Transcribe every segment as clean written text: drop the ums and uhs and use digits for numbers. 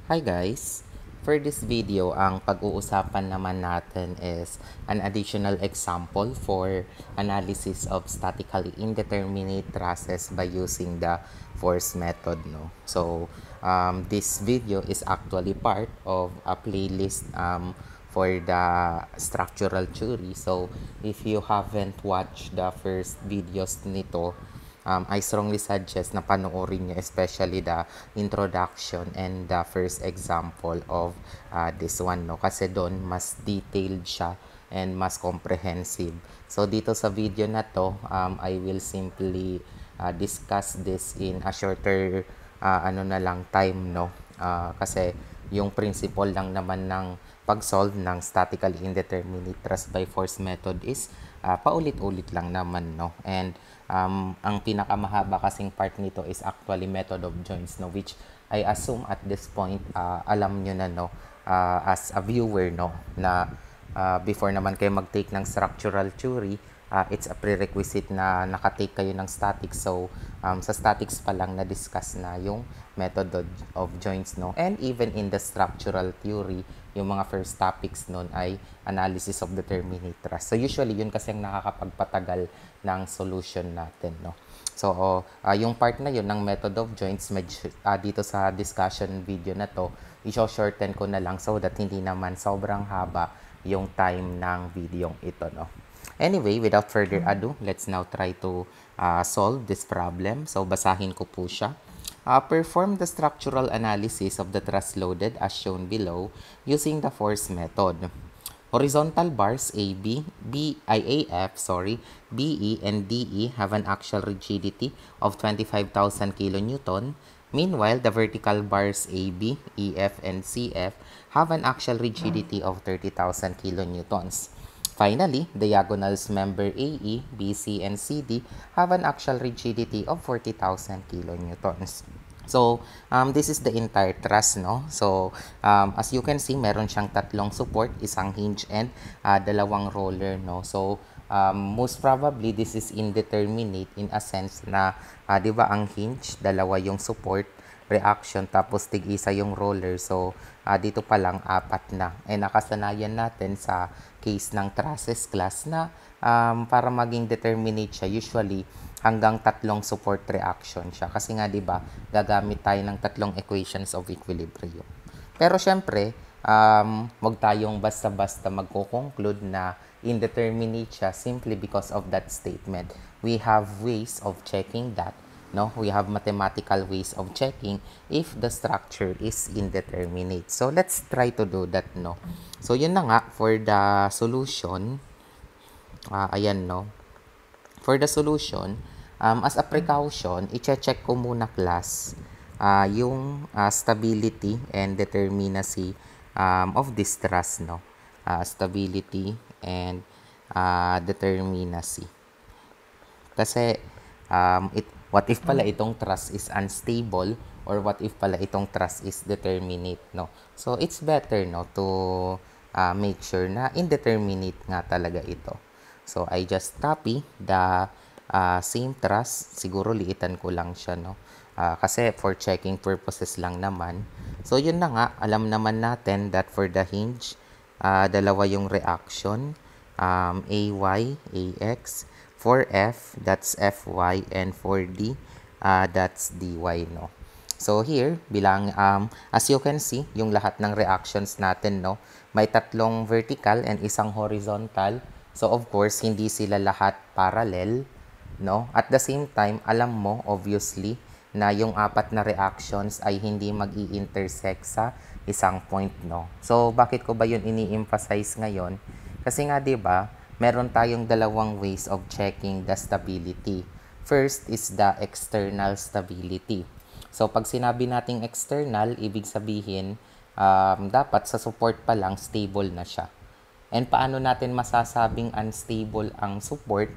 Hi guys! For this video, ang pag-uusapan naman natin is an additional example for analysis of statically indeterminate trusses by using the force method. This video is actually part of a playlist for the structural theory. So, if you haven't watched the first videos nito, I strongly suggest na panoorin nyo, especially the introduction and the first example of this one, no? Kasi doon, mas detailed siya and mas comprehensive. So, dito sa video na to, I will simply discuss this in a shorter time, no? Kasi yung principle lang naman ng pag-solve ng statically indeterminate thrust by force method is paulit-ulit lang naman, no? And ang pinakamahaba kasing part nito is actually method of joints, no, which I assume at this point alam nyo na, no, as a viewer, no, na before naman kayo mag-take ng structural theory, it's a prerequisite na nakatake kayo ng statics. So sa statics pa lang na-discuss na yung method of joints, no, and even in the structural theory, yung mga first topics nun ay analysis of determinate thrust. So usually yun kasi ang nakakapagpatagal ng solution natin, no. So yung part na yun ng method of joints, dito sa discussion video na to, i-shorten ko na lang so that hindi naman sobrang haba yung time ng video ito, no. Anyway, without further ado, let's now try to solve this problem. So basahin ko po siya. Perform the structural analysis of the truss loaded as shown below using the force method. Horizontal bars BE, and DE have an actual rigidity of 25,000 kN. Meanwhile, the vertical bars AB, EF, and CF have an actual rigidity of 30,000 kN. Finally, diagonals member AE, BC, and CD have an actual rigidity of 40,000 kilonewtons. So, this is the entire truss, no? So, as you can see, meron siyang tatlong support, isang hinge, and dalawang roller, no? So, most probably, this is indeterminate in a sense na, di ba, ang hinge, dalawa yung support, reaction, tapos tig-isa yung roller. So, dito pa lang, apat na. And nakasanayan natin sa case ng trusses class na para maging determinate siya, usually, hanggang tatlong support reaction siya. Kasi nga, di ba, gagamit tayo ng tatlong equations of equilibrium. Pero syempre, wag tayong basta-basta magko-conclude na indeterminate siya simply because of that statement. We have ways of checking that, no? We have mathematical ways of checking if the structure is indeterminate. So, let's try to do that, no? So, yun na nga, for the solution, ayan, no? For the solution, as a precaution, i-check ko muna class yung stability and determinacy of this truss, no? Stability and determinacy. Kasi what if pala itong truss is unstable, or what if pala itong truss is determinate, no? So it's better, no, to make sure na indeterminate nga talaga ito. So I just copy the same truss. Siguro liitan ko lang siya, no? Kasi for checking purposes lang naman. So yun na nga, alam naman natin that for the hinge, dalawa yung reaction, AY, AX. For F, that's FY, and for D, that's DY, no? So here, as you can see, yung lahat ng reactions natin, no, may tatlong vertical and isang horizontal. So of course, hindi sila lahat parallel, no? At the same time, alam mo, obviously, na yung apat na reactions ay hindi mag-i-intersect sa isang point, no? So, bakit ko ba yun ini-emphasize ngayon? Kasi nga, di ba, meron tayong dalawang ways of checking the stability. First is the external stability. So, pag sinabi nating external, ibig sabihin, dapat sa support pa lang, stable na siya. And paano natin masasabing unstable ang support?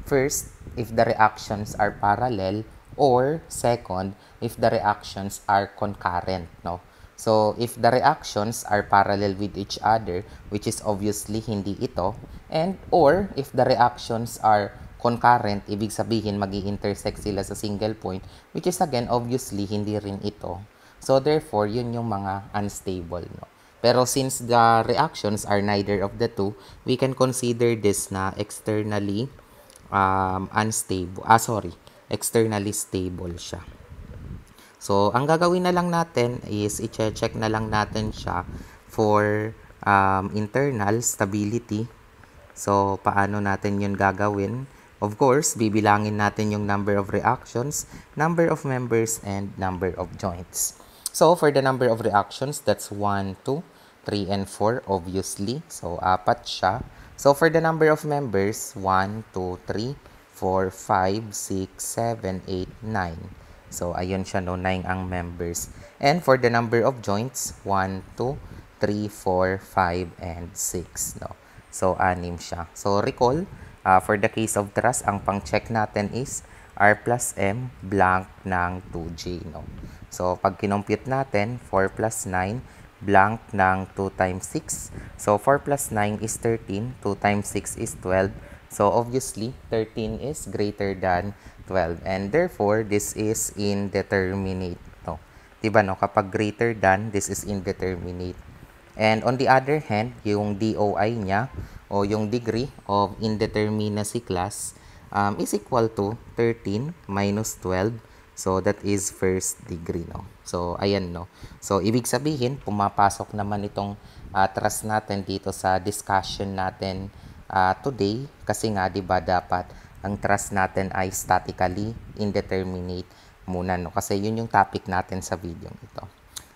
First, if the reactions are parallel, or second, if the reactions are concurrent, no? So, if the reactions are parallel with each other, which is obviously hindi ito, and or if the reactions are concurrent, ibig sabihin magi-intersect sila sa single point, which is again obviously hindi rin ito. So therefore, yun yung mga unstable, no? Pero since the reactions are neither of the two, we can consider this na externally externally stable siya. So, ang gagawin na lang natin is i-check na lang natin siya for internal stability. So, paano natin yun gagawin? Of course, bibilangin natin yung number of reactions, number of members, and number of joints. So, for the number of reactions, that's 1, 2, 3, and 4, obviously. So, apat siya. So, for the number of members, 1, 2, 3, 4, 5, 6, 7, 8, 9. So, ayun siya, no? 9 ang members. And for the number of joints, 1, 2, 3, 4, 5, and 6, no? So, 6 siya. So, recall, for the case of trust, ang pang-check natin is R plus M blank ng 2J, no? So, pag kinompute natin, 4 plus 9 blank ng 2 times 6. So, 4 plus 9 is 13. 2 times 6 is 12. So, obviously, 13 is greater than 12. And therefore, this is indeterminate. No? Diba, no? Kapag greater than, this is indeterminate. And on the other hand, yung DOI niya, o yung degree of indeterminacy class, is equal to 13 minus 12. So, that is first degree, no? So, ayan, no? So, ibig sabihin, pumapasok naman itong trust natin dito sa discussion natin today. Kasi nga, di ba, dapat ang trust natin ay statically indeterminate muna, no? Kasi yun yung topic natin sa video ito.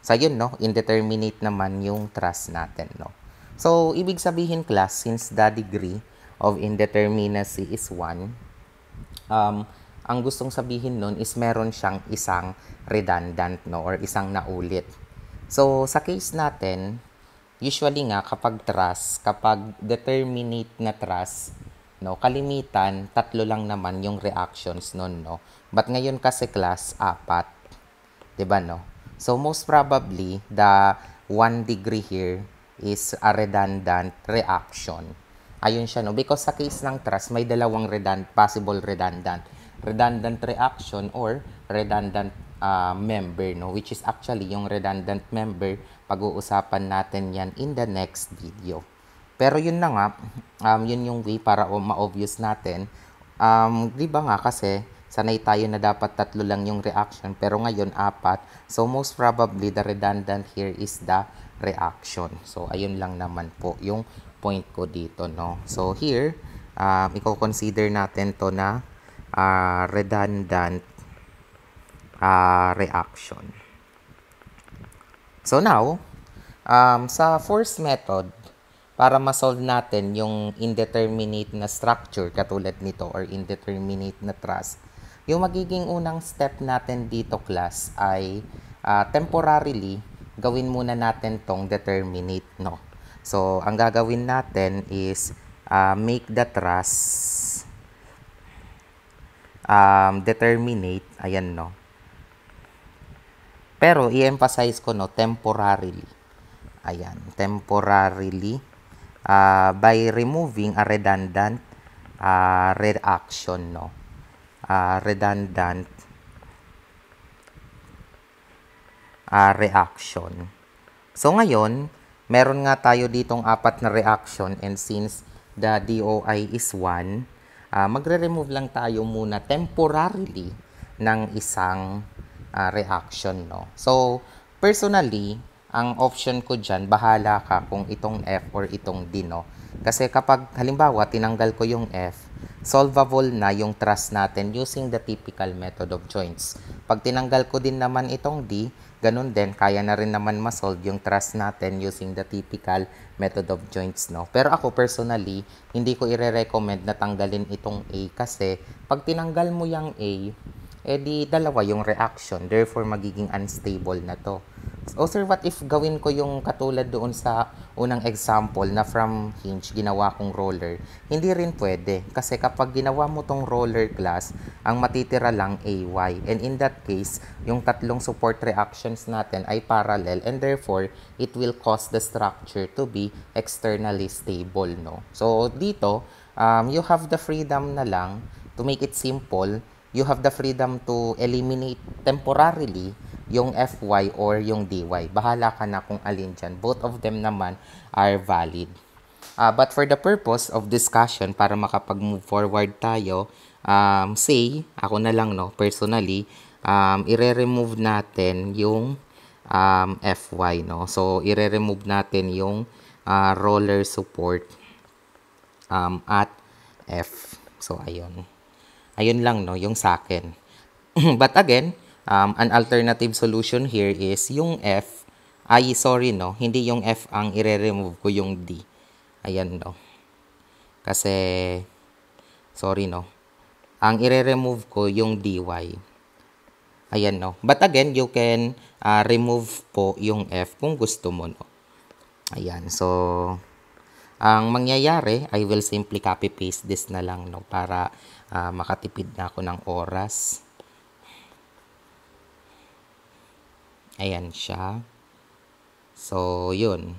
So, yun, no? Indeterminate naman yung trust natin, no? So, ibig sabihin, class, since the degree of indeterminacy is 1, ang gustong sabihin nun is meron siyang isang redundant, no, or isang naulit. So, sa case natin, usually nga kapag trust, kapag determinate na trust, no, kalimitan, 3 lang naman yung reactions nun, no. But ngayon kasi class, 4. 'Di ba, no? So, most probably, the 1 degree here is a redundant reaction. Ayun siya, no? Because sa case ng trust, may dalawang possible redundant reaction or redundant member, no? Which is actually yung redundant member, pag-uusapan natin yan in the next video. Pero yun na nga, yun yung way para ma-obvious natin. Di ba nga kasi, sanay tayo na dapat 3 lang yung reaction, pero ngayon 4. So, most probably, the redundant here is the reaction. So, ayun lang naman po yung point ko dito, no? So, here, i-consider natin to na redundant reaction. So, now, sa first method, para ma-solve natin yung indeterminate na structure katulad nito or indeterminate na trust, yung magiging unang step natin dito, class, ay temporarily gawin muna natin tong determinate, no? So, ang gagawin natin is make the trust determinate, ayan, no? Pero, i-emphasize ko, no, temporarily. Ayan, temporarily by removing a redundant reaction, no? Redundant reaction. So, ngayon, meron nga tayo ditong 4 na reaction and since the DOI is 1, magre-remove lang tayo muna temporarily ng isang reaction, no? So, personally, ang option ko dyan, bahala ka kung itong F or itong D, no? Kasi kapag, halimbawa, tinanggal ko yung F, solvable na yung trust natin using the typical method of joints. Pag tinanggal ko din naman itong D, ganun din, kaya na rin naman ma-solve yung trust natin using the typical method of joints, no? Pero ako personally, hindi ko i-recommend na tanggalin itong A kasi pag tinanggal mo yung A, di dalawa yung reaction, therefore magiging unstable na to. So, sir, what if gawin ko yung katulad doon sa unang example na from hinge, ginawa kong roller? Hindi rin pwede. Kasi kapag ginawa mo tong roller class, ang matitira lang AY. And in that case, yung 3 support reactions natin ay parallel and therefore, it will cause the structure to be externally stable, no? So, dito, you have the freedom na lang to make it simple. You have the freedom to eliminate temporarily yung Fy or yung dy. Bahala ka na kung alin dyan. Both of them naman are valid. But for the purpose of discussion, para makapag-move forward tayo, say, ako na lang, no, personally, ire-remove natin yung Fy, no. So, ire-remove natin yung roller support at F. So, ayun. Ayun lang, no, yung sa akin. But again, an alternative solution here is yung F, sorry, no, hindi yung F ang ire-remove ko, yung D. Ayan, no. Kasi, sorry, no. Ang ire-remove ko yung dy. Ayan, no. But again, you can remove po yung F kung gusto mo, no. Ayan, so, ang mangyayari, I will simply copy-paste this na lang, no, para makatipid na ako ng oras. Ayan siya. So, yun.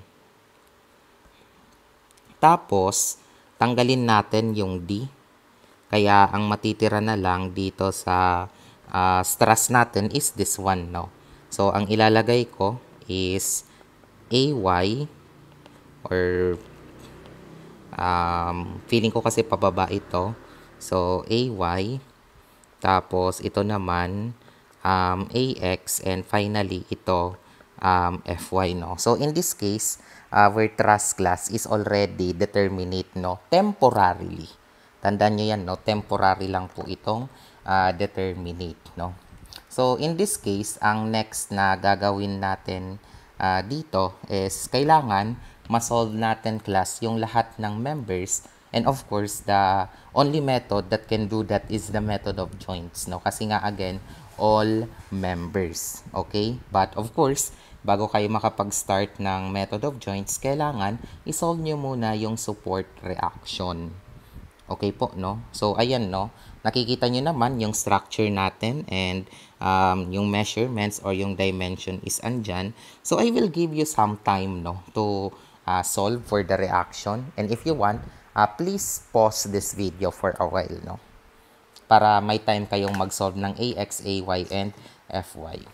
Tapos, tanggalin natin yung D. Kaya, ang matitira na lang dito sa stress natin is this one, no? So, ang ilalagay ko is AY or feeling ko kasi pababa ito. So, AY. Tapos, ito naman, AX. And finally, ito, FY, no? So, in this case, our thrust class is already determinate, no? Temporarily. Tandaan nyo yan, no? Temporary lang po itong determinate, no? So, in this case, ang next na gagawin natin dito is kailangan ma-solve natin class yung lahat ng members. And of course, the only method that can do that is the method of joints, no? Kasi nga, again, all members. Okay? But of course, bago kayo makapag-start ng method of joints, kailangan isolve nyo muna yung support reaction. Okay po, no? So, ayan, no? Nakikita nyo naman yung structure natin and yung measurements or yung dimension is andyan. So, I will give you some time, no, to solve for the reaction. And if you want, please pause this video for a while, no? Para may time kayong mag-solve ng AX, AY, and FY.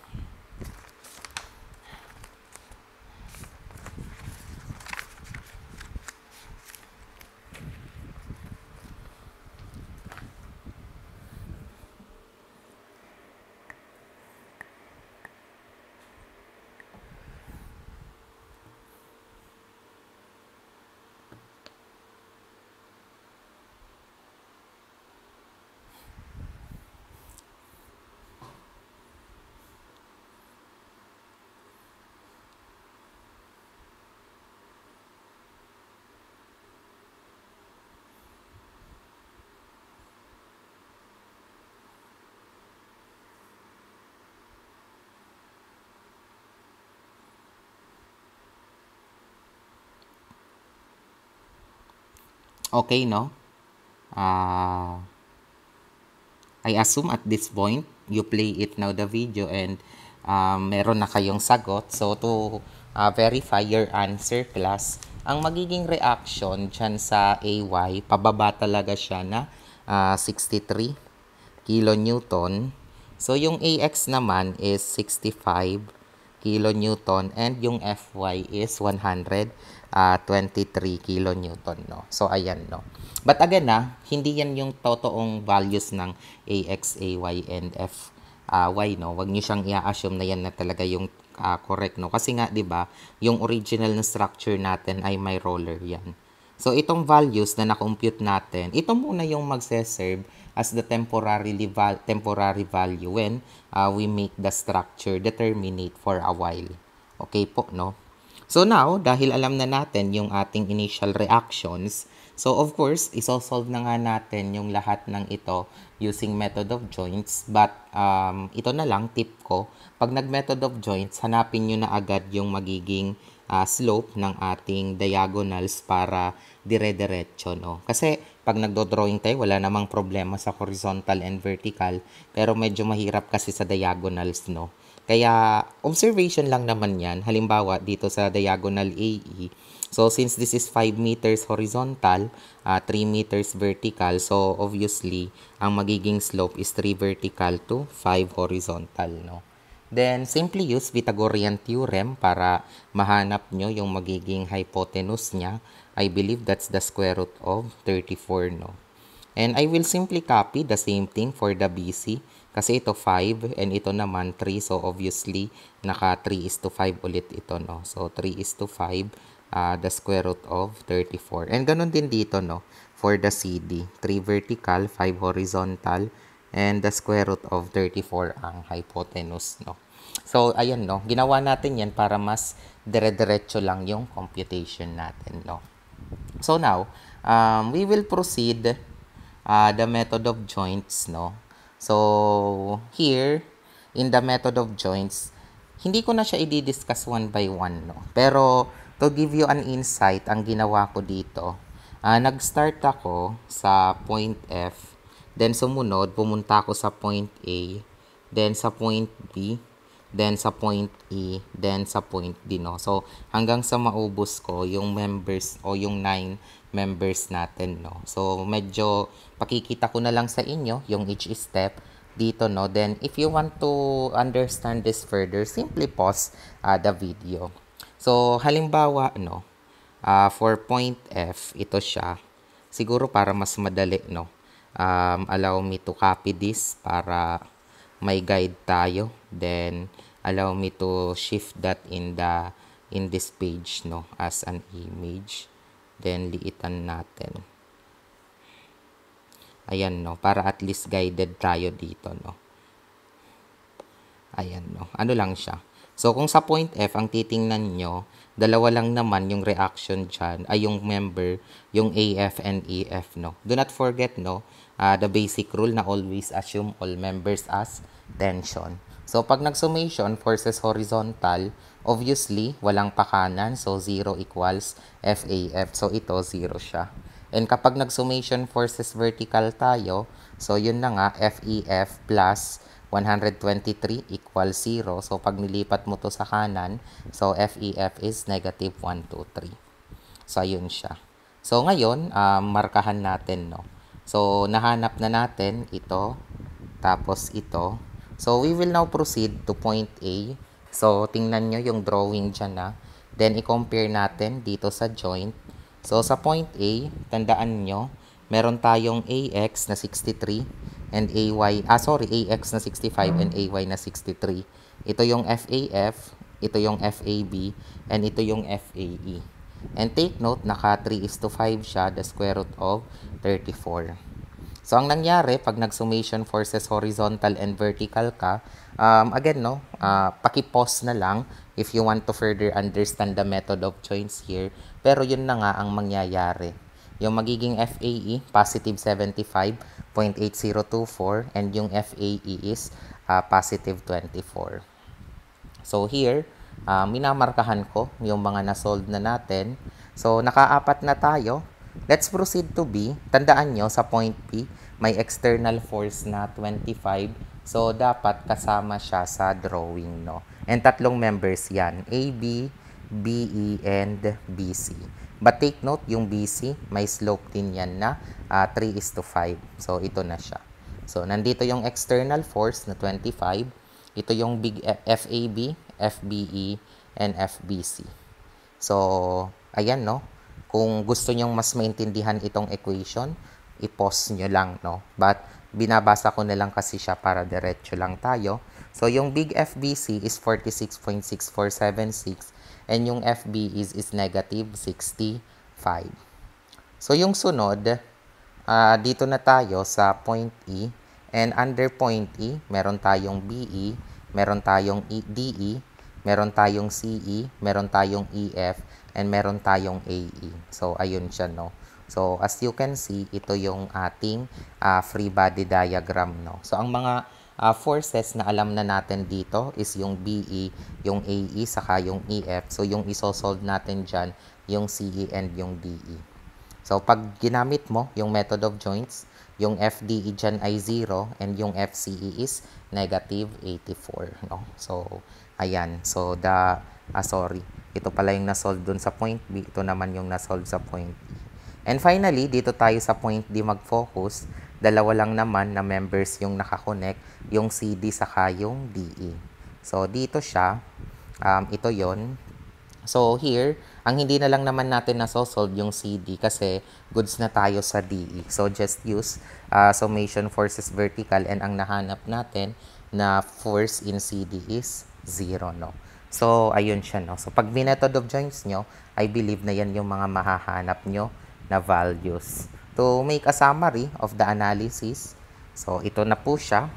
Okay, no? I assume at this point, you play it now the video and meron na kayong sagot. So, to verify your answer, class, ang magiging reaction dyan sa AY, pababa talaga siya na 63 kilonewton. So, yung AX naman is 65 kilonewton and yung Fy is 123 kilonewton, no? So, ayan, no? But again, hindi yan yung totoong values ng AX, AY, and Fy, no? Huwag nyo siyang i-assume na yan na talaga yung correct, no? Kasi nga, di ba, yung original na structure natin ay may roller yan. So, itong values na na-compute natin, ito muna yung magse-serve as the temporary value when we make the structure determinate for a while. Okay po, no? So now, dahil alam na natin yung ating initial reactions, so of course, isosolve na nga natin yung lahat ng ito using method of joints. But ito na lang, tip ko, pag nag-method of joints, hanapin nyo na agad yung magiging slope ng ating diagonals para dire-diretso, no? Kasi pag nagdo-drawing tayo, wala namang problema sa horizontal and vertical, pero medyo mahirap kasi sa diagonals, no? Kaya observation lang naman yan. Halimbawa, dito sa diagonal AE, so since this is 5 meters horizontal, 3 meters vertical, so obviously, ang magiging slope is 3 vertical to 5 horizontal, no? Then, simply use Pythagorean theorem para mahanap nyo yung magiging hypotenuse niya. I believe that's the square root of 34, no? And I will simply copy the same thing for the BC kasi ito 5 and ito naman 3. So, obviously, naka 3:5 ulit ito, no? So, 3:5, the square root of 34. And ganun din dito, no? For the CD, 3 vertical, 5 horizontal, and the square root of 34 ang hypotenuse, no? So, ayan, no? Ginawa natin yan para mas dire-diretso lang yung computation natin, no? So, now, we will proceed the method of joints, no? So, here, in the method of joints, hindi ko na siya i-discuss one by one, no? Pero, to give you an insight, ang ginawa ko dito, nag-start ako sa point F, then sumunod, pumunta ako sa point A, then sa point B, then sa point E, then sa point D, no? So, hanggang sa maubos ko yung members o yung 9 members natin, no? So, medyo pakikita ko na lang sa inyo yung each step dito, no? Then, if you want to understand this further, simply pause the video. So, halimbawa, no? For point F, ito siya. Siguro para mas madali, no? Allow me to copy this para may guide tayo. Then, allow me to shift that in this page, no? As an image. Then, liitan natin. Ayan, no? Para at least guided tayo dito, no? Ayan, no? Ano lang siya. So, kung sa point F, ang titingnan nyo, dalawa lang naman yung reaction dyan, ay yung member, yung AF and EF, no? Do not forget, no? The basic rule na always assume all members as tension. So, pag nag-summation, forces horizontal, obviously, walang pakanan. So, 0 equals FAF. So, ito, 0 siya. And kapag nag-summation forces vertical tayo, so, yun na nga, FEF plus 123 equals 0. So, pag nilipat mo to sa kanan, so, FEF is negative 1, 2, 3. So, ayun siya. So, ngayon, markahan natin, no? So, nahanap na natin ito, tapos ito. So, we will now proceed to point A. So, tingnan nyo yung drawing dyan na. Then, i-compare natin dito sa joint. So, sa point A, tandaan nyo, meron tayong AX na 63 and AX na 65 and AY na 63. Ito yung FAF, ito yung FAB, and ito yung FAE. And take note, naka 3:5 siya, the square root of 34. So, ang nangyari, pag nag-summation forces horizontal and vertical ka, again, no, paki-pause na lang if you want to further understand the method of joints here. Pero yun na nga ang mangyayari. Yung magiging FAE, positive 75.8024, and yung FAE is positive 24. So, here, minamarkahan ko yung mga na-solve na natin. So, naka-4 na tayo. Let's proceed to B. Tandaan nyo, sa point B, may external force na 25. So, dapat kasama siya sa drawing, no? And 3 members yan, AB, BE, and BC. But take note, yung BC, may slope din yan na 3:5. So, ito na siya. So, nandito yung external force na 25. Ito yung big FAB, FBE, and FBC. So, ayan, no? Kung gusto nyong mas maintindihan itong equation, i-pause nyo lang, no? But, binabasa ko na lang kasi siya para diretso lang tayo. So, yung big FBC is 46.6476 and yung FBE is negative 65. So, yung sunod, dito na tayo sa point E. And under point E, meron tayong BE, meron tayong DE, meron tayong CE, meron tayong EF, and meron tayong AE. So, ayun siya, no? So, as you can see, ito yung ating free body diagram, no? So, ang mga forces na alam na natin dito is yung BE, yung AE, saka yung EF. So, yung isosolve natin dyan, yung CE and yung DE. So, pag ginamit mo yung method of joints, yung FDE dyan ay 0 and yung FCE is negative 84, no? So, ayan. So, ito pala yung nasolve dun sa point B. Ito naman yung nasolve sa point E. And finally, dito tayo sa point D mag-focus. Dalawa lang naman na members yung nakakonect, yung CD saka yung DE. So, dito siya. Ito yon. So, here, ang hindi na lang naman natin nasosolve yung CD kasi goods na tayo sa DE. So, just use summation forces vertical and ang nahanap natin na force in CD is 0, no? So, ayun siya, no? So, pag method of joints nyo, I believe na yan yung mga mahahanap nyo na values. To make a summary of the analysis, so, ito na po siya.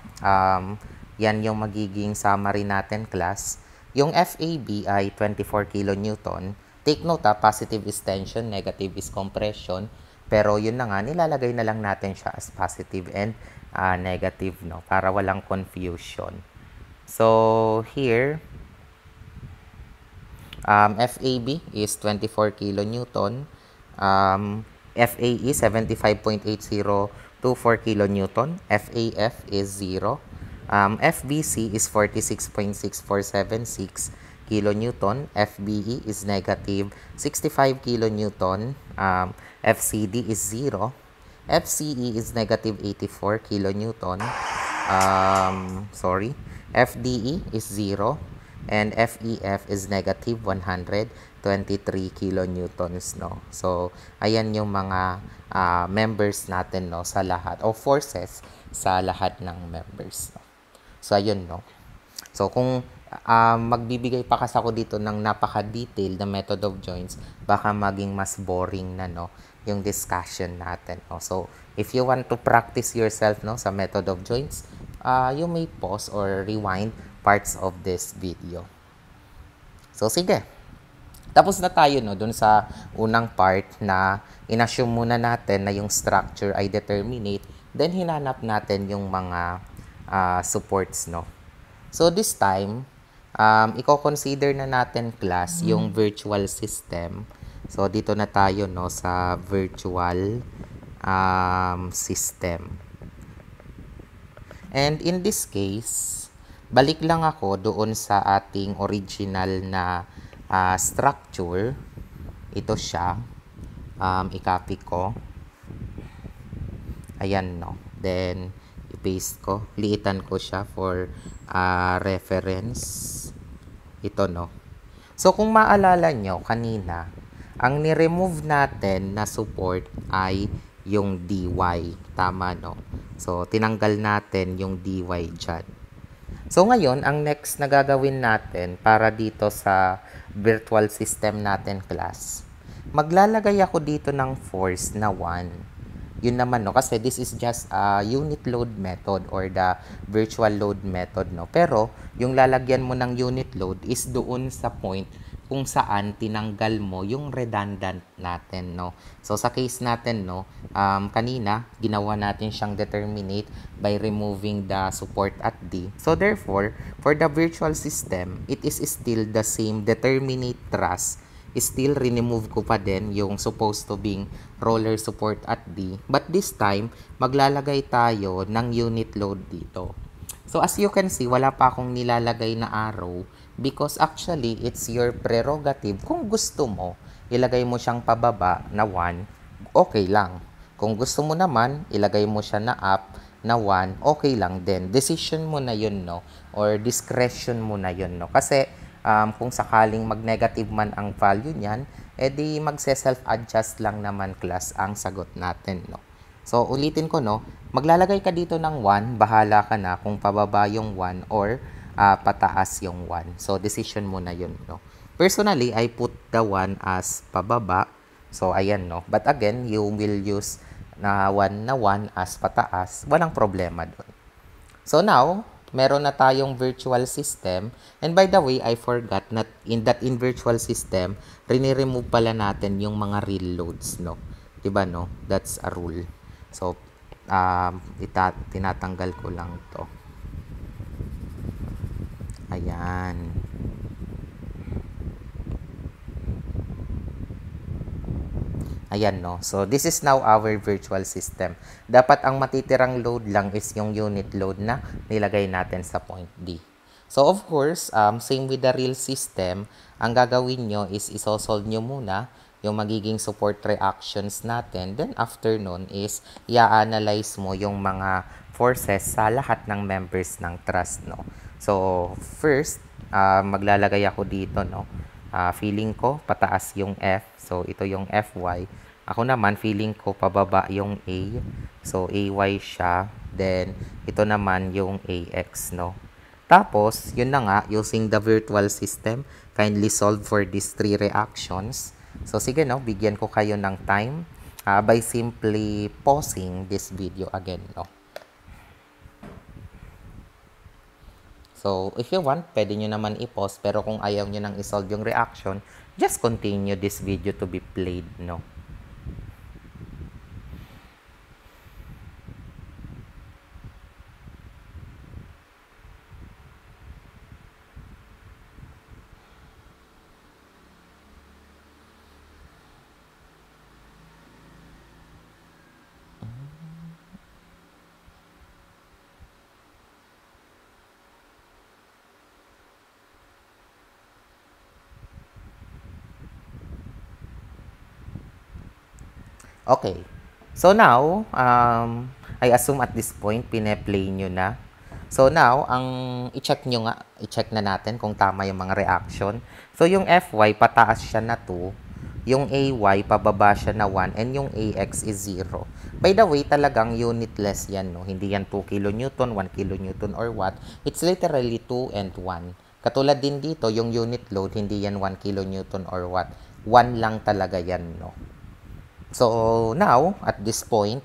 Yan yung magiging summary natin, class. Yung FAB ay 24 kN. Take note, positive is tension, negative is compression. Pero yun na nga, nilalagay na lang natin siya as positive and negative, no? Para walang confusion. So, here, FAB is 24 kN. FAE 75.8024 kN. FAF is 0. FBC is 46.6476 kN. FBE is negative 65 kN. FCD is 0. FCE is negative 84 kN. FDE is 0. And FEF is negative 123 kilonewtons, no? So, ayan yung mga members natin, no, sa lahat, o forces sa lahat ng members, no? So, ayun, no? So, kung magbibigay pa kasi ako dito ng napaka-detailed na method of joints, baka maging mas boring na, no, yung discussion natin, no? So, if you want to practice yourself, no, sa method of joints, you may pause or rewind parts of this video. So, sige. Tapos na tayo, no, dun sa unang part na inassume muna natin na yung structure ay determinate, then hinanap natin yung mga supports, no. So, this time, i-consider na natin, class, yung virtual system. So, dito na tayo, no, sa virtual system. And in this case, balik lang ako doon sa ating original na structure. Ito siya. I-copy ko. Ayan, no. Then, i-paste ko. Liitan ko siya for reference. Ito, no. So, kung maalala nyo, kanina, ang ni-remove natin na support ay yung DY. Tama, no? So, tinanggal natin yung DY dyan. So, ngayon, ang next na gagawin natin para dito sa virtual system natin, class, maglalagay ako dito ng force na 1. Yun naman, no? Kasi this is just a unit load method or the virtual load method, no? Pero, yung lalagyan mo ng unit load is doon sa point kung saan tinanggal mo yung redundant natin, no? So, sa case natin, no, kanina, ginawa natin siyang determinate by removing the support at D. So, therefore, for the virtual system, it is still the same determinate thrust. Still, remove ko pa din yung supposed to being roller support at D. But this time, maglalagay tayo ng unit load dito. So, as you can see, wala pa akong nilalagay na arrow because actually, it's your prerogative. Kung gusto mo, ilagay mo siyang pababa na 1, okay lang. Kung gusto mo naman, ilagay mo siya na up na 1, okay lang din. Decision mo na yun, no? Or discretion mo na yun, no? Kasi, kung sakaling mag-negative man ang value niyan, edi magse-self-adjust lang naman, class, ang sagot natin, no? So, ulitin ko, no? Maglalagay ka dito ng 1, bahala ka na kung pababa yung 1 or pataas yung 1. So, decision mo na yun, no? Personally, I put the 1 as pababa. So, ayan, no? But again, you will use na 1 as pataas. Walang problema doon. So, now, meron na tayong virtual system. And by the way, I forgot that in virtual system, rini-remove pala natin yung mga real loads, no? Diba, no? That's a rule. So, tinatanggal ko lang to. Ayan. Ayan, no? So, this is now our virtual system. Dapat ang matitirang load lang is yung unit load na nilagay natin sa point D. So, of course, same with the real system, ang gagawin nyo is isosolve nyo muna yung magiging support reactions natin. Then, after nun is i-analyze mo yung mga forces sa lahat ng members ng thrust, no? So, first, maglalagay ako dito, no? Feeling ko, pataas yung F. So, ito yung Fy. Ako naman, feeling ko, pababa yung A. So, Ay siya. Then, ito naman yung Ax, no? Tapos, yun na nga, using the virtual system, kindly solve for these three reactions. So, sige, no? Bigyan ko kayo ng time by simply pausing this video again, no? So, if you want, pwede nyo naman i-pause. Pero kung ayaw nyo nang i-solve yung reaction, just continue this video to be played, no? Okay. So now, I assume at this point, pine-play nyo na. So now, ang i-check nyo nga, i-check na natin kung tama yung mga reaction. So yung Fy, pataas siya na 2. Yung Ay, pababa siya na 1. And yung Ax is 0. By the way, talagang unitless yan, no? Hindi yan 2 kilonewton, 1 kilonewton, or what. It's literally 2 and 1. Katulad din dito, yung unit load, hindi yan 1 kilonewton or what. 1 lang talaga yan, no? So, now, at this point,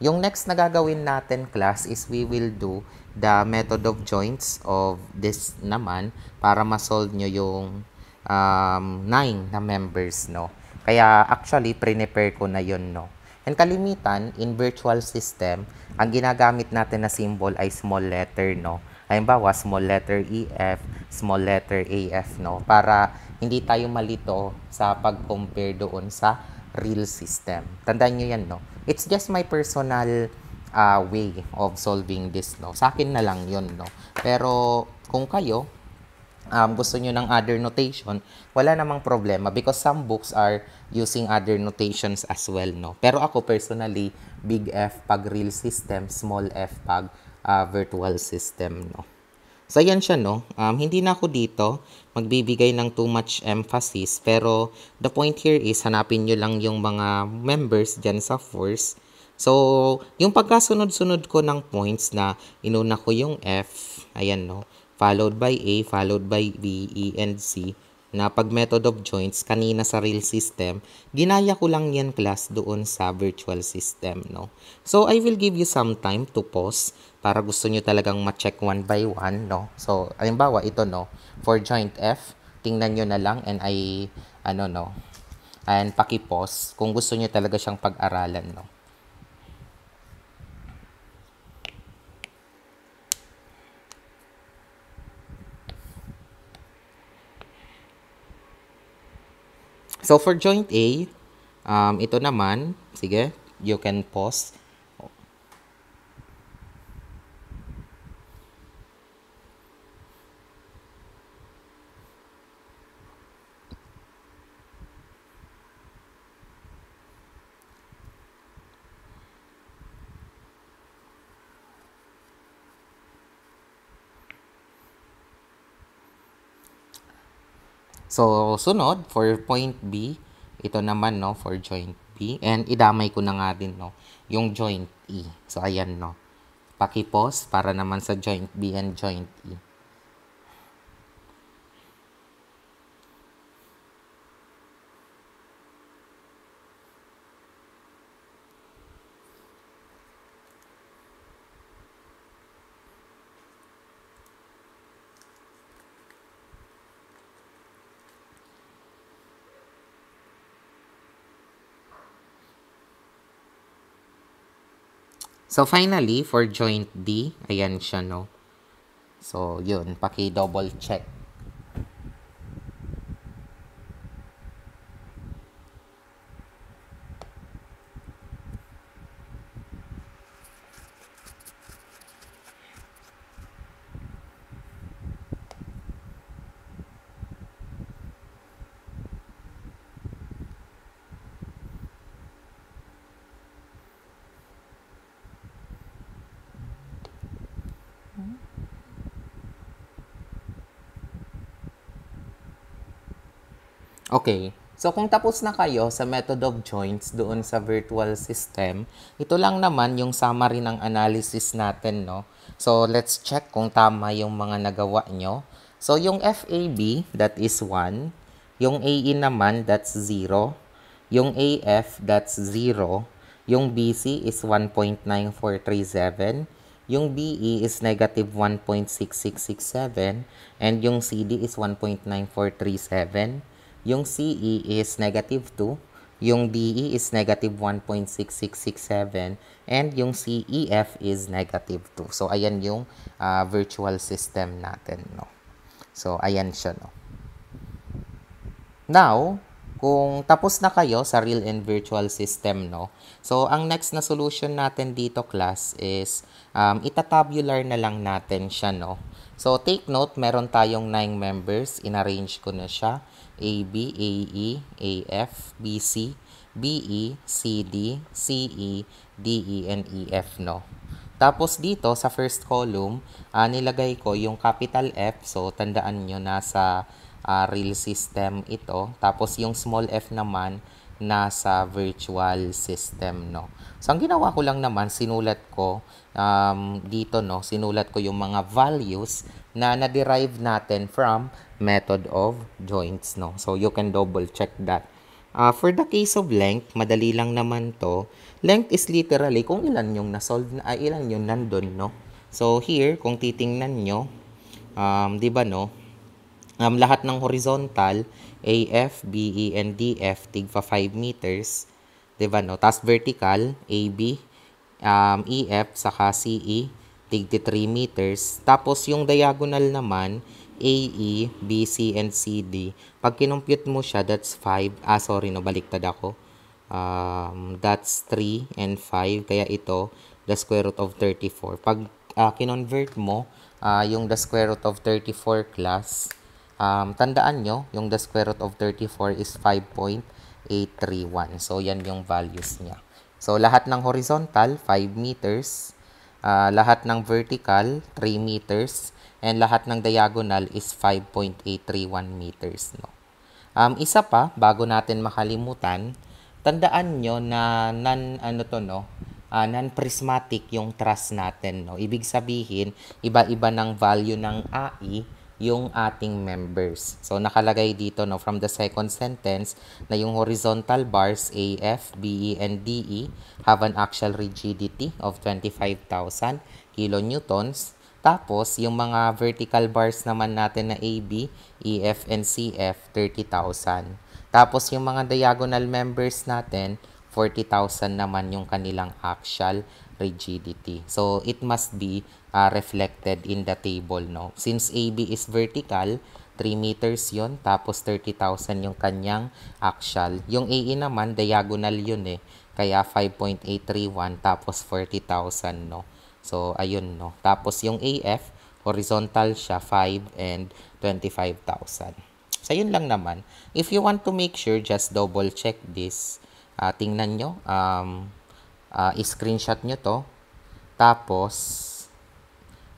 yung next na gagawin natin, class, is we will do the method of joints of this naman para ma-solve nyo yung 9 na members, no? Kaya, actually, prepare ko na yun, no? And kalimitan, in virtual system, ang ginagamit natin na symbol ay small letter, no? Halimbawa, small letter EF, small letter AF, no? Para hindi tayo malito sa pag-compare doon sa real system. Tandaan nyo yan, no? It's just my personal way of solving this, no? Sa akin na lang yun, no? Pero kung kayo, gusto nyo ng other notation, wala namang problema because some books are using other notations as well, no? Pero ako personally, big F pag real system, small f pag virtual system, no? So, yan siya, no? Hindi na ako dito magbibigay ng too much emphasis. Pero, the point here is, hanapin nyo lang yung mga members dyan sa force. So, yung pagkasunod-sunod ko ng points na inuna ko yung F, ayan, no? Followed by A, followed by B, E, and C, na pag method of joints, kanina sa real system, ginaya ko lang yan class doon sa virtual system, no? So, I will give you some time to pause para gusto nyo talagang ma-check one by one, no? So, halimbawa, ito, no? For joint F, tingnan nyo na lang and no? And paki-pause kung gusto nyo talaga siyang pag-aralan, no? So, for joint A, ito naman, sige, you can pause. So, sunod, for point B, ito naman, no, for joint B. And idamay ko na nga din, no, yung joint E. So, ayan, no. Paki-pause para naman sa joint B and joint E. So, finally, for joint D, ayan siya, no. So, yun, paki-double check. Okay. So, kung tapos na kayo sa method of joints doon sa virtual system, ito lang naman yung summary ng analysis natin, no? So, let's check kung tama yung mga nagawa nyo. So, yung FAB, that is 1. Yung AE naman, that's 0. Yung AF, that's 0. Yung BC is 1.9437. Yung BE is negative 1.6667. And yung CD is 1.9437. Yung CE is negative 2, yung DE is negative 1.6667, and yung CEF is negative 2. So, ayan yung virtual system natin, no? So, ayan siya, no? Now, kung tapos na kayo sa real and virtual system, no? So, ang next na solution natin dito, class, is itatabular na lang natin siya, no? So, take note, meron tayong 9 members. Inarrange ko na siya. AB, AE, AF, BC, BE, CD, CE, DE, and EF, no? Tapos dito, sa first column, nilagay ko yung capital F. So, tandaan nyo, nasa real system ito. Tapos yung small f naman, nasa virtual system, no? So, ang ginawa ko lang naman, sinulat ko dito, no? Sinulat ko yung mga values na na-derive natin from method of joints, no? So, you can double check that. For the case of length, madali lang naman to. Length is literally kung ilan yung na-solve na, ilan yung nandun, no? So, here, kung titingnan nyo, di ba, no? Lahat ng horizontal, AF, BE, and DF, tigpa 5 meters. Diba, no? Tapos vertical, AB, EF, saka CE, tigti 3 meters. Tapos yung diagonal naman, AE, BC, and CD. Pag kinumpute mo siya, that's 5. Sorry, no, baliktad ako. That's 3 and 5. Kaya ito, the square root of 34. Pag kinonvert mo, yung the square root of 34 class, tandaan nyo, yung the square root of 34 is 5.831. So, yan yung values niya. So, lahat ng horizontal, 5 meters. Lahat ng vertical, 3 meters. And lahat ng diagonal is 5.831 meters. No? Isa pa, bago natin makalimutan, tandaan nyo na non-prismatic yung truss natin. No? Ibig sabihin, iba-iba ng value ng AI yung ating members. So, nakalagay dito, no, from the second sentence na yung horizontal bars AF, BE, and DE have an axial rigidity of 25,000 kilonewtons. Tapos, yung mga vertical bars naman natin na AB, EF, and CF, 30,000. Tapos, yung mga diagonal members natin, 40,000 naman yung kanilang axial rigidity. So, it must be reflected in the table, no? Since AB is vertical, 3 meters yon, tapos 30,000 yung kanyang axial. Yung AE naman, diagonal yun eh. Kaya 5.831 tapos 40,000, no? So, ayun, no? Tapos yung AF, horizontal siya, 5 and 25,000. So, yun lang naman. If you want to make sure, just double check this. Tingnan nyo, i-screenshot nyo to. Tapos,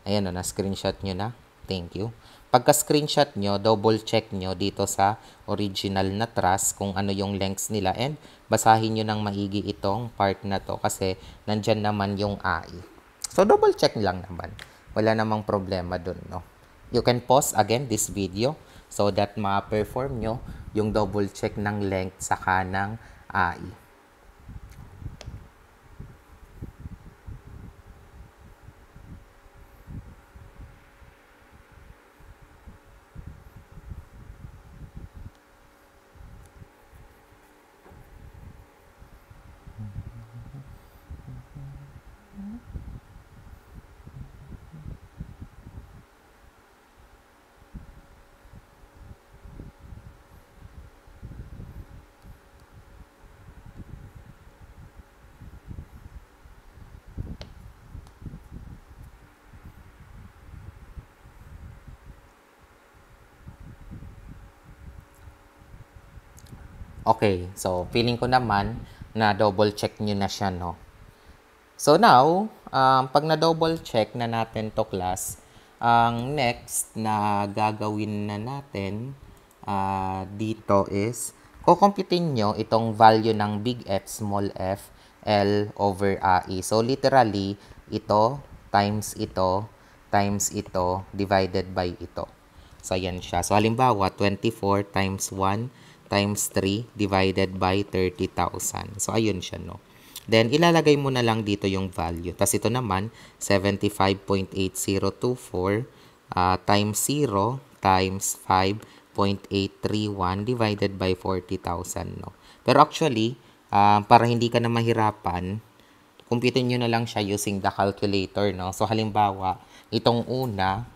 ayan na, screenshot nyo na. Thank you. Pagka-screenshot nyo, double check nyo dito sa original na truss kung ano yung lengths nila. And basahin nyo ng maigi itong part na to kasi nandyan naman yung AI. So, double check lang naman. Wala namang problema dun, no? You can pause again this video so that ma-perform nyo yung double check ng length sa kanang AI. Okay, so feeling ko naman na double check nyo na siya, no? So now, pag na-double check na natin to class, ang next na gagawin na natin dito is, kukumputin nyo itong value ng big F, small f, L over AI. So, literally, ito times ito divided by ito. So, ayan siya. So, halimbawa, 24 times 1 times 3 divided by 30,000. So, ayun siya, no? Then, ilalagay mo na lang dito yung value. Tapos, ito naman, 75.8024 times 0 times 5.831 divided by 40,000, no? Pero actually, para hindi ka na mahirapan, kumputin nyo na lang siya using the calculator, no? So, halimbawa, itong una,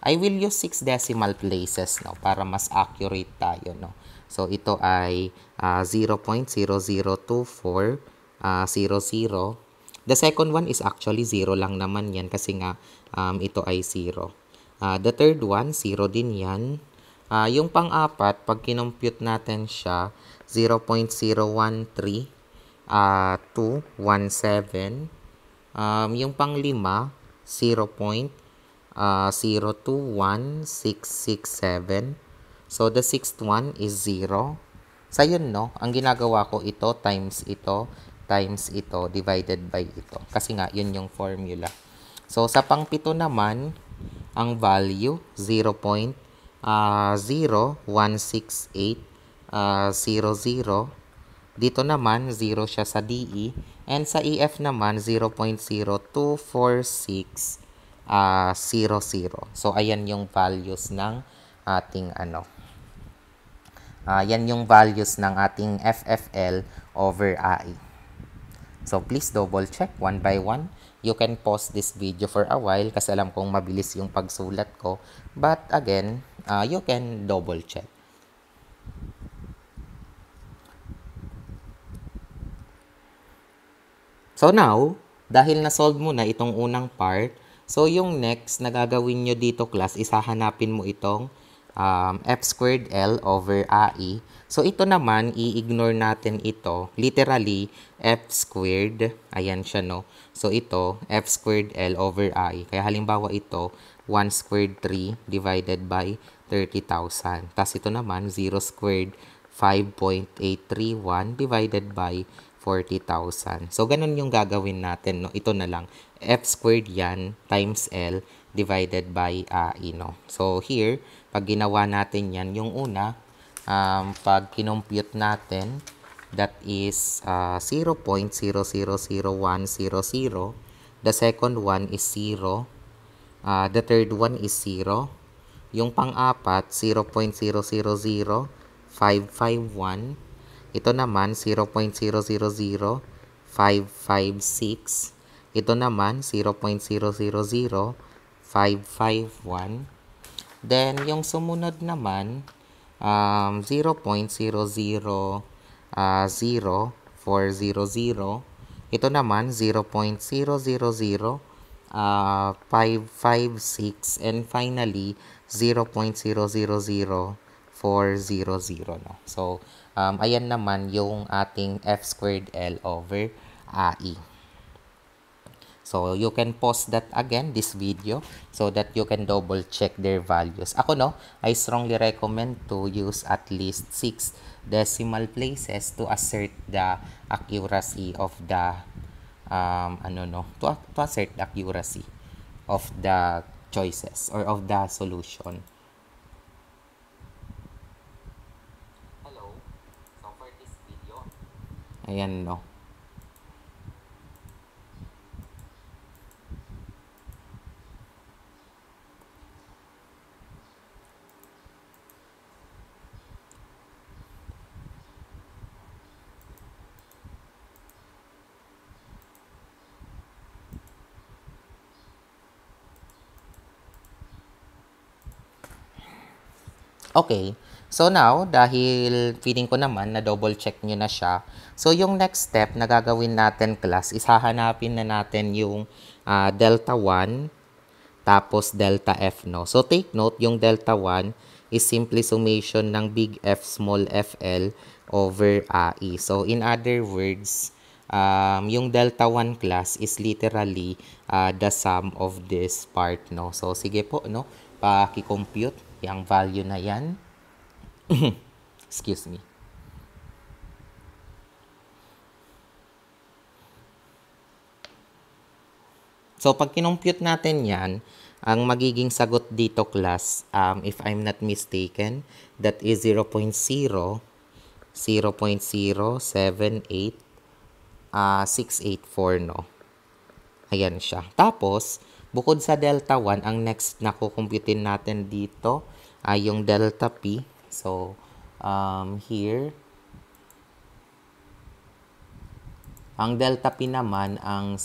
I will use 6 decimal places, no? Para mas accurate tayo, no? So, ito ay 0.002400. The second one is actually 0 lang naman yan kasi nga ito ay 0. The third one, 0 din yan. Yung pang-apat, pag kinompute natin siya, 0.013 217. Yung pang-lima, 0.021667. So, the sixth one is 0. So, yun, no? Ang ginagawa ko, ito, times ito, divided by ito. Kasi nga, yun yung formula. So, sa pang-pito naman, ang value, 0.016800. Dito naman, 0 siya sa DE. And sa EF naman, 0.024600. So, ayan yung values ng ating yan yung values ng ating FFL over AI. So, please double check one by one. You can pause this video for a while kasi alam kong mabilis yung pagsulat ko. But again, you can double check. So now, dahil na-solve mo na itong unang part, so yung next na gagawin nyo dito class, isahanapin mo itong F squared L over AI. So ito naman, i-ignore natin ito. Literally, F squared, ayan siya, no? So ito, F squared L over AI. Kaya halimbawa ito, 1 squared 3 divided by 30,000. Tapos ito naman, 0 squared 5.831 divided by 40,000. So, ganun yung gagawin natin, no? Ito na lang. F squared yan times L divided by AI, no? So, here, pag ginawa natin yan, yung una, pag kinompute natin, that is 0.000100. The second one is 0. The third one is 0. Yung pang-apat, 0.000551. Ito naman, 0.000556. Ito naman, 0.000551. Then, yung sumunod naman, 0.000400. Ito naman, 0.000556. And finally, 0.000400. No? So, ayan naman yung ating F squared L over AI. So, you can pause that again, this video, so that you can double check their values. Ako, no, I strongly recommend to use at least 6 decimal places to assert the accuracy of the, to assert the accuracy of the choices or of the solution. Hello. So, for this video, ayan, no. Okay. So now, dahil feeling ko naman na double check nyo na siya, so yung next step na gagawin natin class is hahanapin na natin yung delta 1 tapos delta f, no? So take note, yung delta 1 is simply summation ng big F small fl over AI. So in other words, yung delta 1 class is literally the sum of this part, no? So sige po, no? Paki-compute yung value na yan. Excuse me. So, pag kinompute natin yan, ang magiging sagot dito, class, if I'm not mistaken, that is 0.0.078 no? Ayan siya. Tapos, bukod sa delta 1, ang next na kukumputin natin dito ay yung delta P. So, here, ang delta P naman, ang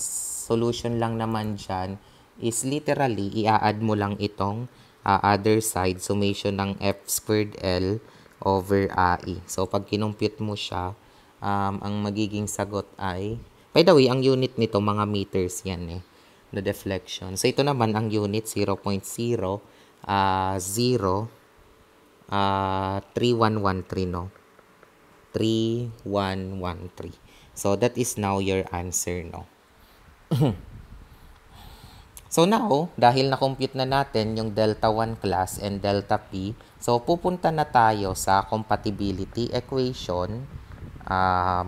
solution lang naman dyan is literally, i-add mo lang itong other side, summation ng F squared L over AE. So, pag kinumpute mo siya, ang magiging sagot ay, by the way, ang unit nito, mga meters yan the deflection. So, ito naman, ang unit, 0.0.03113, no? 3113. So, that is now your answer, no? So, now, dahil na-compute na natin yung delta 1 class and delta P, so, pupunta na tayo sa compatibility equation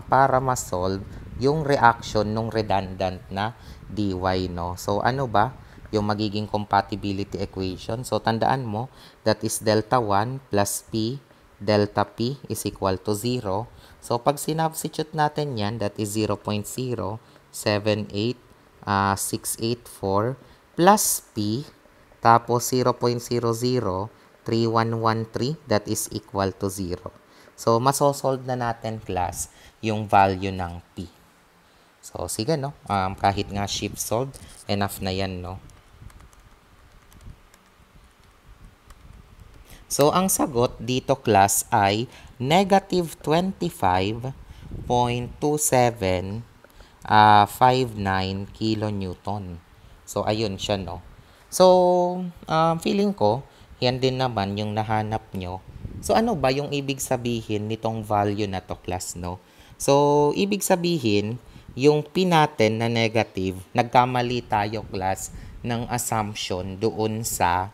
para ma-solve yung reaction ng redundant na dy, no? So, ano ba yung magiging compatibility equation? So, tandaan mo, that is delta 1 plus P, delta P is equal to 0. So, pag sinubstitute natin yan, that is 0.078684 plus P, tapos 0.003113, that is equal to 0. So, masosolve na natin, class, yung value ng P. So, sige, no? Kahit nga shift solve, enough na yan, no? So, ang sagot dito, class, ay negative 25.2759 kilonewton. So, ayun siya, no? So, feeling ko, yan din naman yung nahanap nyo. So, ano ba yung ibig sabihin nitong value na to, class, no? So, ibig sabihin, yung P natin na negative, nagkamali tayo, class, ng assumption doon sa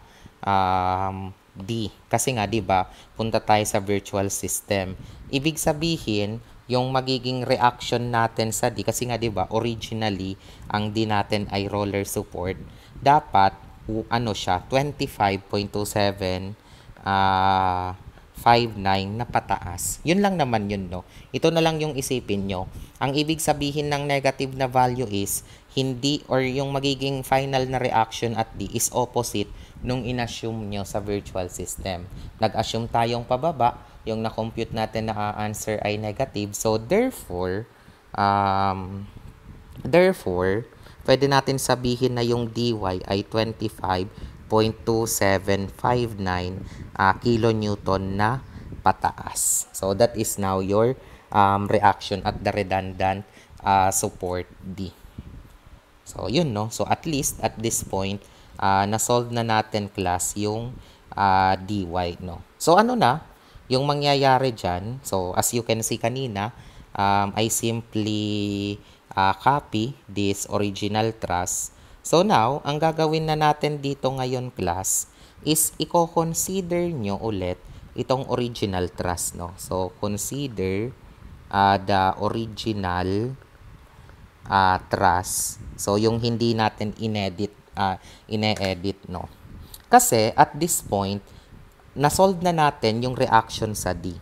D. Kasi nga, di ba, punta tayo sa virtual system. Ibig sabihin, yung magiging reaction natin sa D, kasi nga, di ba, originally, ang D natin ay roller support, dapat, ano siya, 25.2759 na pataas. Yun lang naman yun, no? Ito na lang yung isipin nyo. Ang ibig sabihin ng negative na value is, hindi, or yung magiging final na reaction at D is opposite nung inassume nyo sa virtual system. Nag-assume tayong pababa, yung na-compute natin na answer ay negative. So, therefore, pwede natin sabihin na yung dy ay 25.2759 kilonewton na pataas. So, that is now your reaction at the redundant support D. So, yun, no? So, at least, at this point, na-solve na natin, class, yung dy, no? So, ano na? Yung mangyayari dyan, so, as you can see kanina, I simply copy this original truss. So, now, ang gagawin na natin dito ngayon, class, is i-consider nyo ulit itong original truss, no? So, consider the original truss. So, yung hindi natin ine-edit, no? Kasi, at this point, na-solve na natin yung reaction sa D.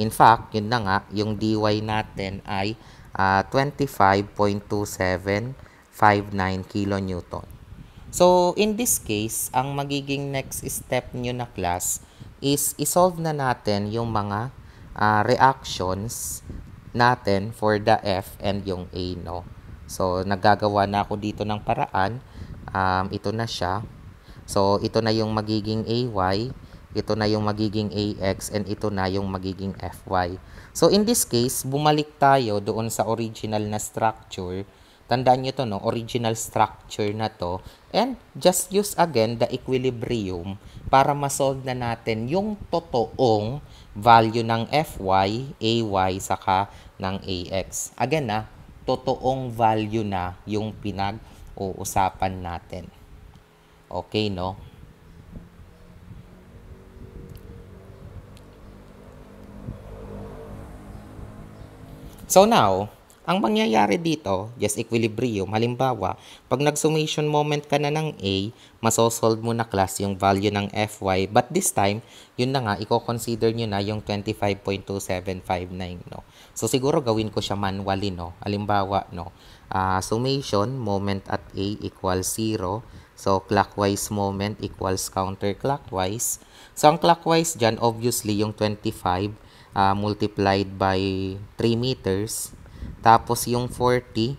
In fact, yun na nga, yung dy natin ay 25.2759 kilonewton. So, in this case, ang magiging next step nyo na, class, is isolve na natin yung mga reactions natin for the F and yung A, no? So, naggagawa na ako dito ng paraan. Ito na siya. So, ito na yung magiging AY, ito na yung magiging AX, and ito na yung magiging FY. So, in this case, bumalik tayo doon sa original na structure. Tandaan nyo to, no? Original structure na to. And just use again the equilibrium para ma-solve na natin yung totoong value ng FY, AY, saka ng AX. Again, totoong value na yung pinag-uusapan natin. Okay, no? So now, ang mangyayari dito, just equilibrium, halimbawa, pag nag-summation moment ka na ng A, masosolve mo na class yung value ng Fy. But this time, yun na nga, i-consider nyo na yung 25.2759, no? So siguro gawin ko siya manually, no? Halimbawa, no? Summation, moment at A equals 0. So clockwise moment equals counterclockwise. So ang clockwise dyan, obviously, yung 25 multiplied by 3 meters. Tapos yung 40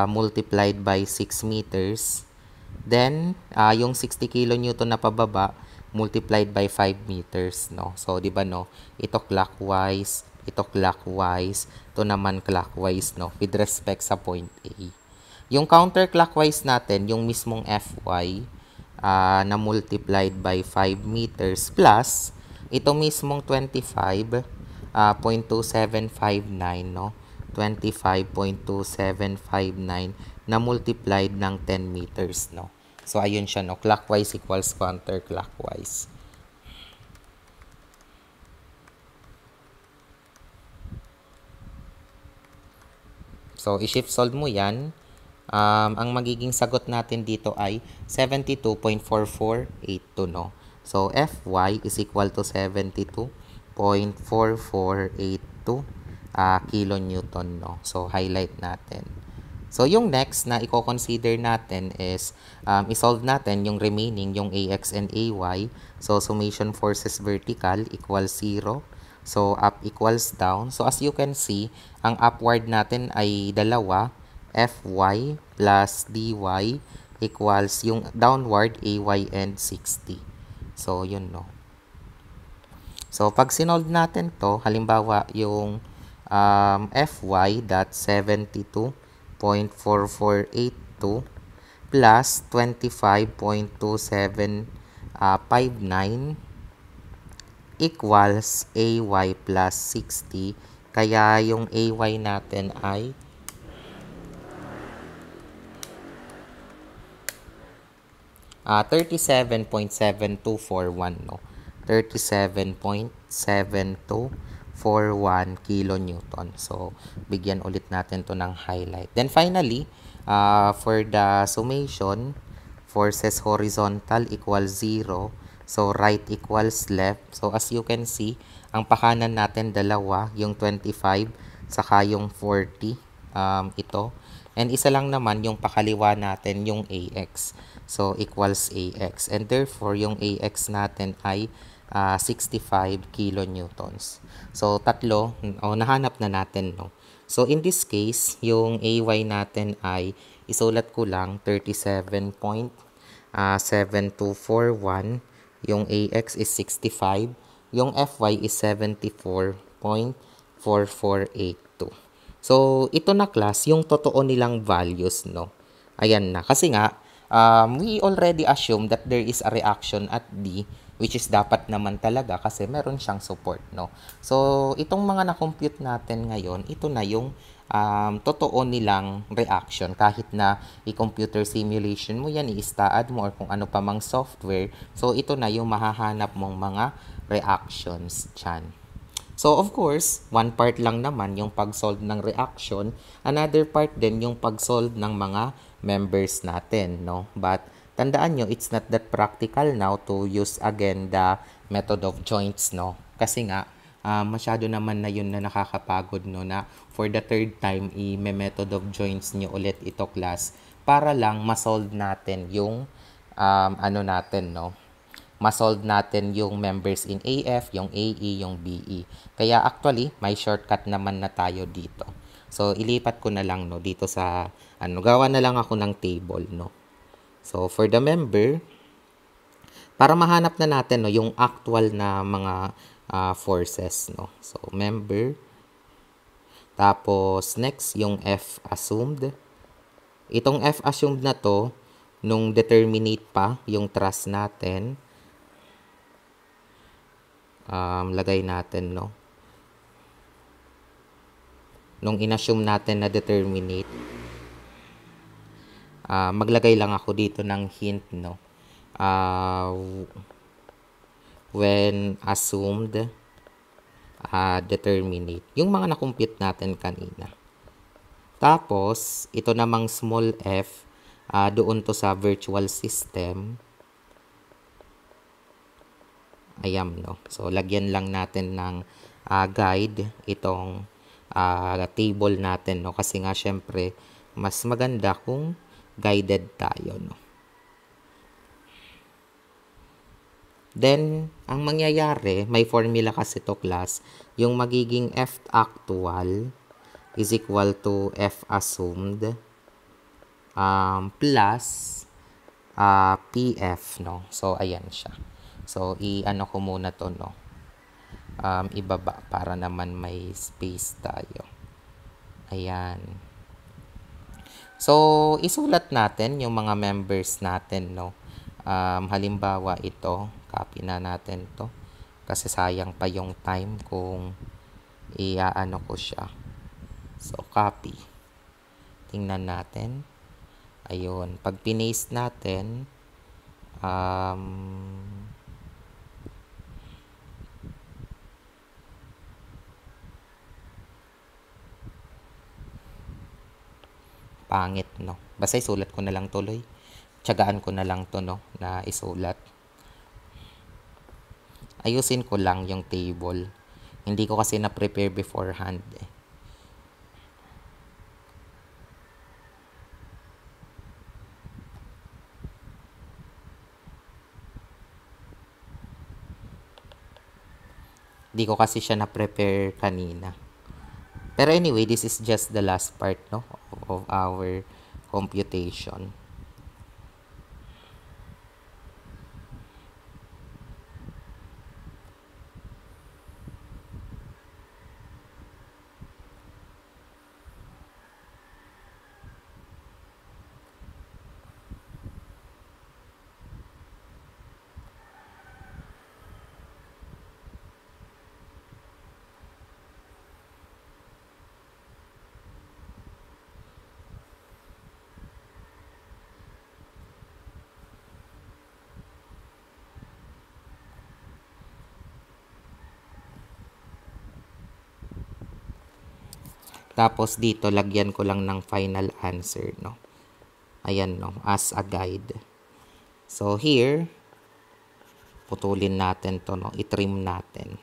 multiplied by 6 meters. Then, yung 60 kilonewton na pababa multiplied by 5 meters, no? So, di ba, no? Ito clockwise, ito naman clockwise, no? With respect sa point A. Yung counterclockwise natin, yung mismong Fy na multiplied by 5 meters plus ito mismong 25.2759, no? 25.2759 na multiplied ng 10 meters, no? So, ayun siya, no? Clockwise equals counterclockwise. So, i-shift solve mo yan. Ang magiging sagot natin dito ay 72.4482, no? So, Fy is equal to 72.4482 kilonewton, no? So, highlight natin. So, yung next na i-consider natin is isolve natin yung remaining, yung Ax and Ay. So, summation forces vertical equals 0. So, up equals down. So, as you can see, ang upward natin ay dalawa, Fy plus dy equals yung downward Ay and 60. So, yun, no? So, pag sinolve natin to, halimbawa yung Fy dot 72.4482 plus 25.2759 equals Ay plus 60. Kaya yung Ay natin ay 37.7241, no? 37.7241 kilonewton. So, bigyan ulit natin to ng highlight. Then finally, for the summation, forces horizontal equals 0. So, right equals left. So, as you can see, ang pakanan natin dalawa, yung 25, saka yung 40, ito. And isa lang naman yung pakaliwa natin, yung AX. So, equals AX. And therefore, yung AX natin ay 65 kilonewtons. So, tatlo, nahanap na natin, no? So, in this case, yung AY natin ay, isulat ko lang, 37.7241. Yung AX is 65. Yung Fy is 74.4482. So, ito na class, yung totoo nilang values, no? Ayan na. Kasi nga, we already assume that there is a reaction at D, which is dapat naman talaga kasi meron siyang support, no? So, itong mga na-compute natin ngayon, ito na yung totoo nilang reaction. Kahit na i-computer simulation mo yan, i-STAAD mo, or kung ano pa mang software, so ito na yung mahahanap mong mga reactions dyan. So, of course, one part lang naman yung pag-solve ng reaction. Another part din yung pag-solve ng mga members natin, no? But, tandaan nyo, it's not that practical now to use again the method of joints, no? Kasi nga, masyado naman na yun na nakakapagod, no? Na for the third time, i-method of joints nyo ulit ito class para lang ma-solve natin yung, natin, no? Ma-solve natin yung members in AF, yung AE, yung BE. Kaya actually, may shortcut naman na tayo dito. So, ilipat ko na lang, no, dito sa, gawa na lang ako ng table, no. So, for the member, para mahanap na natin, no, yung actual na mga forces, no. So, member. Tapos, next, yung F assumed. Itong F assumed na to, nung determinate pa yung thrust natin, lagay natin, no? Nung inassume natin na determinate, maglagay lang ako dito ng hint, no? When assumed determinate. Yung mga na-compute natin kanina. Tapos, ito namang small f, doon to sa virtual system. Ayan, no? So, lagyan lang natin ng guide itong table natin, no? Kasi nga, syempre, mas maganda kung guided tayo, no? Then, ang mangyayari, may formula kasi to class, yung magiging F actual is equal to F assumed plus PF, no? So, ayan siya. So, i-ano ko muna to, no? Ibaba para naman may space tayo. Ayan. So, isulat natin yung mga members natin, no? Halimbawa ito, copy na natin to. Kasi sayang pa yung time kung i-ano ko siya. So, copy. Tingnan natin. Ayun. Pag pinaste natin, pangit, no? Basta isulat ko na lang tuloy. Tiyagaan ko na lang to, no? Na isulat. Ayusin ko lang yung table. Hindi ko kasi na-prepare beforehand, eh. Hindi ko kasi siya na-prepare kanina. Pero anyway, this is just the last part, no? Of our computation. Tapos dito, lagyan ko lang ng final answer, no? Ayan, no? As a guide. So, here, putulin natin to, no? I-trim natin.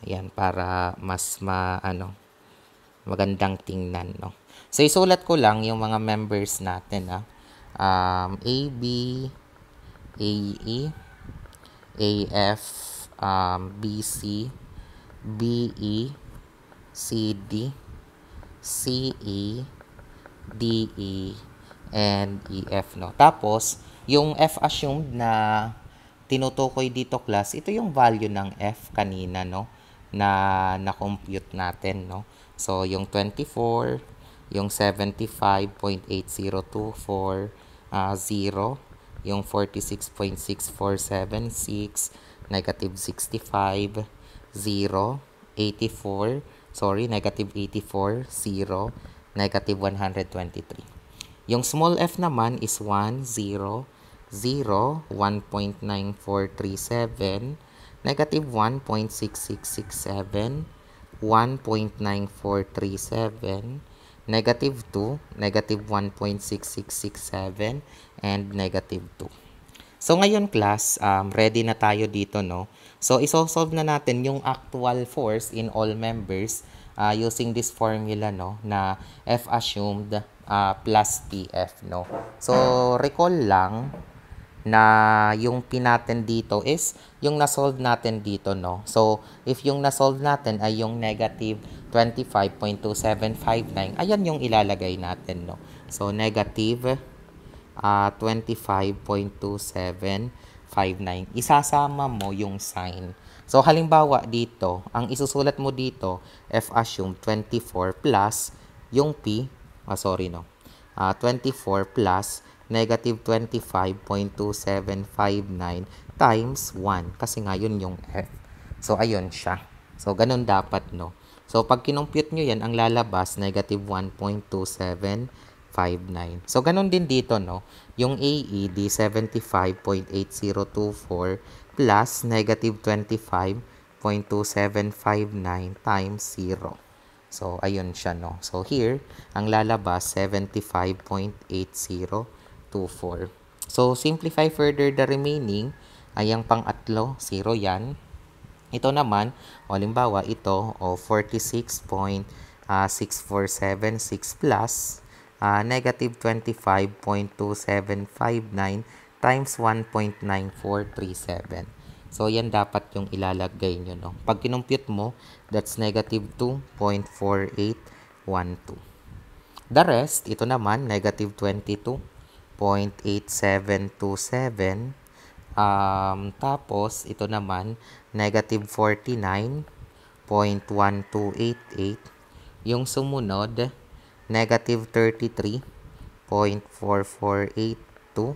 Ayan, para mas magandang tingnan, no? So, isulat ko lang yung mga members natin, A, B, AE, AF, BC, BE, CD, CE, DE, and EF, no? Tapos, yung F assumed na tinutukoy dito class, ito yung value ng F kanina, no? Na-compute natin, no? So, yung 24, yung 75.8024, 0, yung 46.6476, negative 65, 0, 84, negative 84, 0, negative 123. Yung small f naman is 1, 0, 0, 1.9437, negative 1.6667, 1.9437, negative 2, negative 1.6667, and negative 2. So, ngayon class, ready na tayo dito, no? So, isosolve na natin yung actual force in all members using this formula, no? Na F assumed plus PF, no? So, recall lang na yung pinatin dito is yung na-solve natin dito, no? So, if yung na-solve natin ay yung negative 25.2759, ayan yung ilalagay natin, no? So, negative 25.2759. Isasama mo yung sign. So, halimbawa dito, ang isusulat mo dito, F assume 24 plus yung P, 24 plus negative 25.2759 times 1. Kasi nga yun yung F. So, ayun siya. So, ganun dapat, no? So, pag kinompute nyo yan, ang lalabas, negative 1.2759. So, ganun din dito, no? Yung AED, 75.8024 plus negative 25 0.2759 times 0. So, ayun siya, no? So, here, ang lalabas, 75.8024. So, simplify further the remaining, ay ang pang-atlo, 0 yan. Ito naman, o halimbawa, ito, o 46.6476 plus negative 25.2759 times 1.9437. So, yan dapat yung ilalagay nyo, no? Pag kinumpute mo, that's negative 2.4812. The rest, ito naman, negative 22.8727. Tapos, ito naman, negative 49.1288. Yung sumunod, negative 33.4482.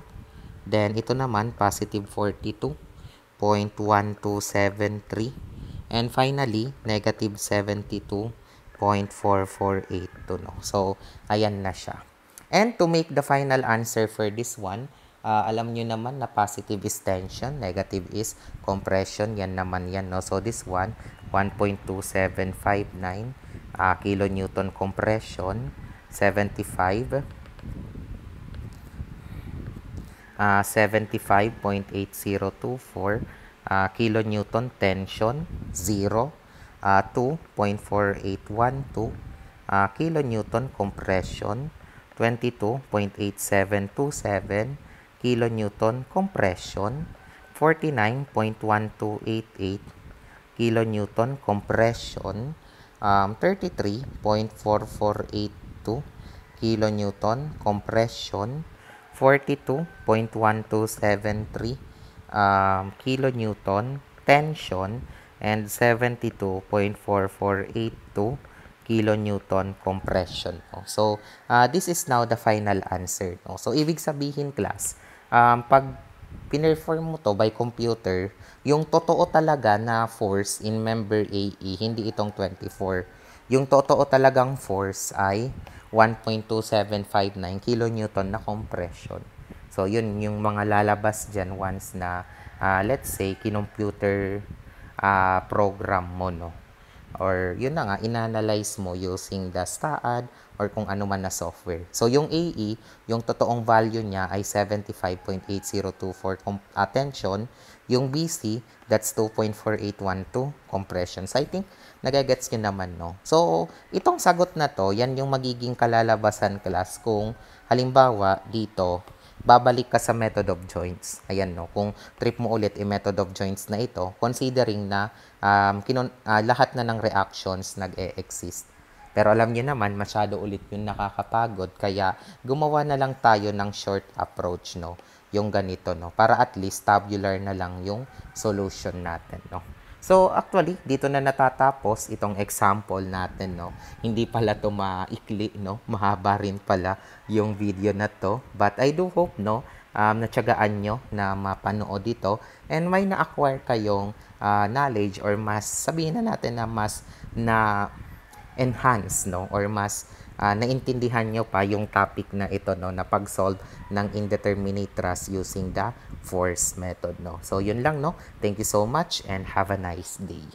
Then, ito naman, positive 42.1273. And finally, negative 72.4482. No? So, ayan na siya. And to make the final answer for this one, alam nyo naman na positive is tension, negative is compression. Yan naman yan. No? So, this one, 1.2759 kilonewton compression, 75.8024 kilonewton tension, 0, 2.4812 kilonewton compression, 22.8727 kilonewton compression, 49.1288 kilonewton compression, 33.4482 kilonewton compression, 42.1273 kilonewton tension, and 72.4482 kilonewton compression. So, this is now the final answer. So, ibig sabihin, class, pag pinerform mo to by computer, yung totoo talaga na force in member AE, hindi itong 24. Yung totoo talagang force ay 1.2759 kilonewton na compression. So, yun yung mga lalabas dyan once na, let's say, kinomputer program mo, no? Or yun na nga, inanalyze mo using the STAAD or kung ano man na software. So, yung AE, yung totoong value niya ay 75.8024 tension. Yung BC, that's 2.4812 compression. So, I think, nagagets nyo naman, no? So, itong sagot na to, yan yung magiging kalalabasan, class, kung halimbawa dito, babalik ka sa method of joints. Ayan, no? Kung trip mo ulit yung method of joints na ito, considering na lahat na ng reactions nag-e-exist. Pero alam niyo naman, masyado ulit yung nakakapagod. Kaya gumawa na lang tayo ng short approach, no? Yung ganito, no? Para at least tabular na lang yung solution natin, no? So, actually, dito na natatapos itong example natin, no? Hindi pala to maikli, no? Mahaba rin pala yung video na to. But I do hope, no? Natsagaan nyo na mapanood dito and may na-acquire kayong knowledge or mas, sabihin na natin na mas na enhance, no? Or mas naintindihan nyo pa yung topic na ito, no? Na pag-solve ng indeterminate thrust using the force method, no? So, yun lang, no? Thank you so much and have a nice day.